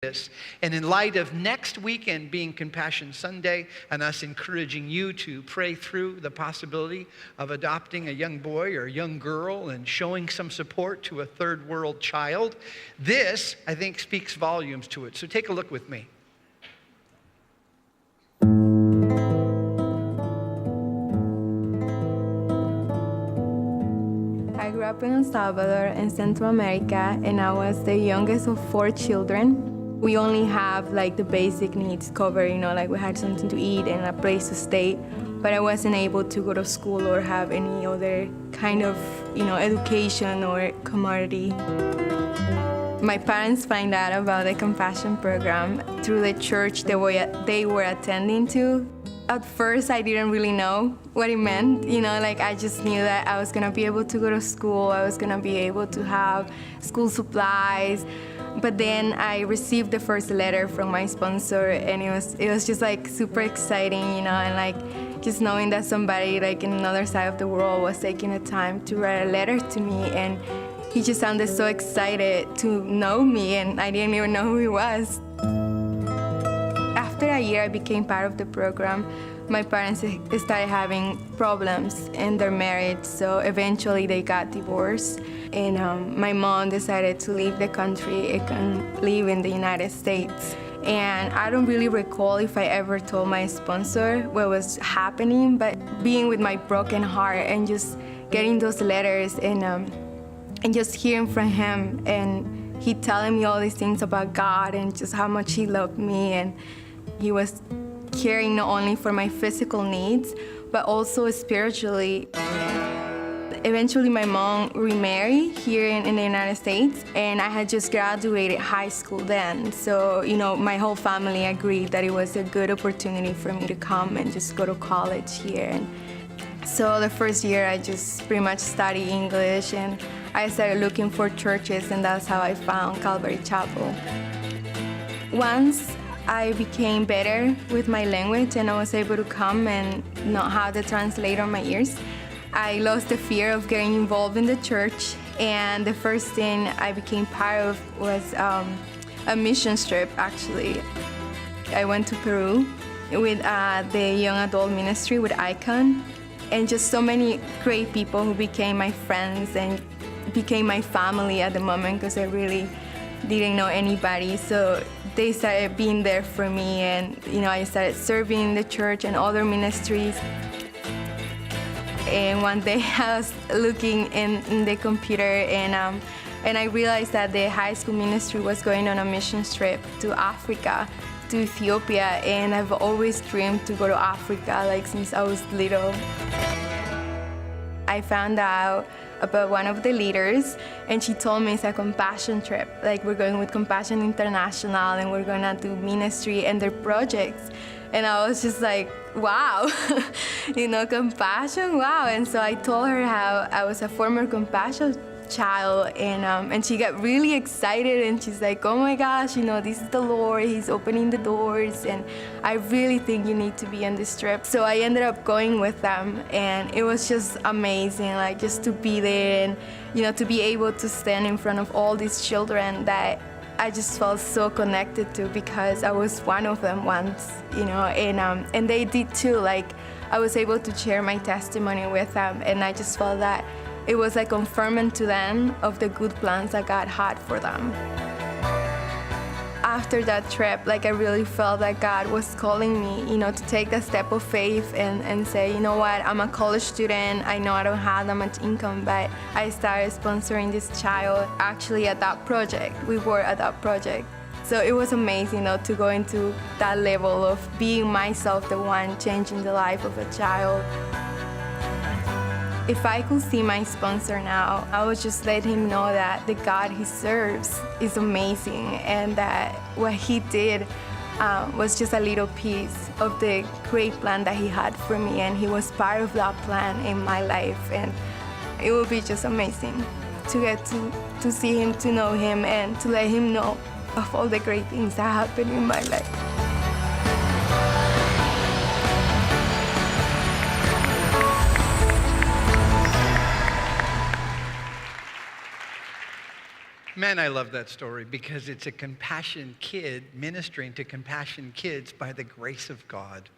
this. And in light of next weekend being Compassion Sunday and us encouraging you to pray through the possibility of adopting a young boy or a young girl and showing some support to a third world child, this, I think, speaks volumes to it. So take a look with me. I grew up in El Salvador in Central America, and I was the youngest of 4 children. We only have like the basic needs covered, like we had something to eat and a place to stay, but I wasn't able to go to school or have any other kind of, education or commodity. My parents find out about the Compassion program through the church they were attending to. At first, I didn't really know what it meant, I just knew that I was gonna be able to go to school, I was gonna be able to have school supplies. But then I received the first letter from my sponsor, and it was just like super exciting, and like just knowing that somebody like in another side of the world was taking the time to write a letter to me, and he just sounded so excited to know me, and I didn't even know who he was. After a year I became part of the program, my parents started having problems in their marriage, so eventually they got divorced. And my mom decided to leave the country and live in the United States. And I don't really recall if I ever told my sponsor what was happening, but being with my broken heart and just getting those letters and just hearing from him, and he telling me all these things about God and just how much he loved me, and he was caring not only for my physical needs, but also spiritually. Eventually, my mom remarried here in the United States, and I had just graduated high school then. So, my whole family agreed that it was a good opportunity for me to come and just go to college here. And so the first year, I just pretty much studied English, and I started looking for churches, and that's how I found Calvary Chapel. Once I became better with my language and I was able to come and not have the translator on my ears, I lost the fear of getting involved in the church, and the first thing I became part of was a mission trip, actually. I went to Peru with the young adult ministry with Icon, and just so many great people who became my friends and became my family at the moment, because I really didn't know anybody. So they started being there for me, and I started serving in the church and other ministries. And one day I was looking in the computer, and I realized that the high school ministry was going on a mission trip to Africa, to Ethiopia, and I've always dreamed to go to Africa, since I was little. I found out about one of the leaders, and she told me it's a compassion trip. We're going with Compassion International, and we're gonna do ministry and their projects. And I was just like, wow, compassion, wow. And so I told her how I was a former compassion child, and she got really excited, and she's like, oh my gosh, this is the Lord, he's opening the doors, and I really think you need to be on this trip. So I ended up going with them, and it was just amazing, just to be there and, to be able to stand in front of all these children that I just felt so connected to, because I was one of them once, and they did too. I was able to share my testimony with them, and I just felt that it was confirming to them of the good plans that God had for them. After that trip, I really felt that God was calling me, to take that step of faith and say, you know what, I'm a college student, I know I don't have that much income, but I started sponsoring this child actually at that project. We were at that project. So it was amazing, to go into that level of being myself the one changing the life of a child. If I could see my sponsor now, I would just let him know that the God he serves is amazing, and that what he did was just a little piece of the great plan that he had for me, and he was part of that plan in my life. And it would be just amazing to get to see him, to know him, and to let him know of all the great things that happened in my life. Man, I love that story because it's a compassion kid ministering to compassion kids by the grace of God.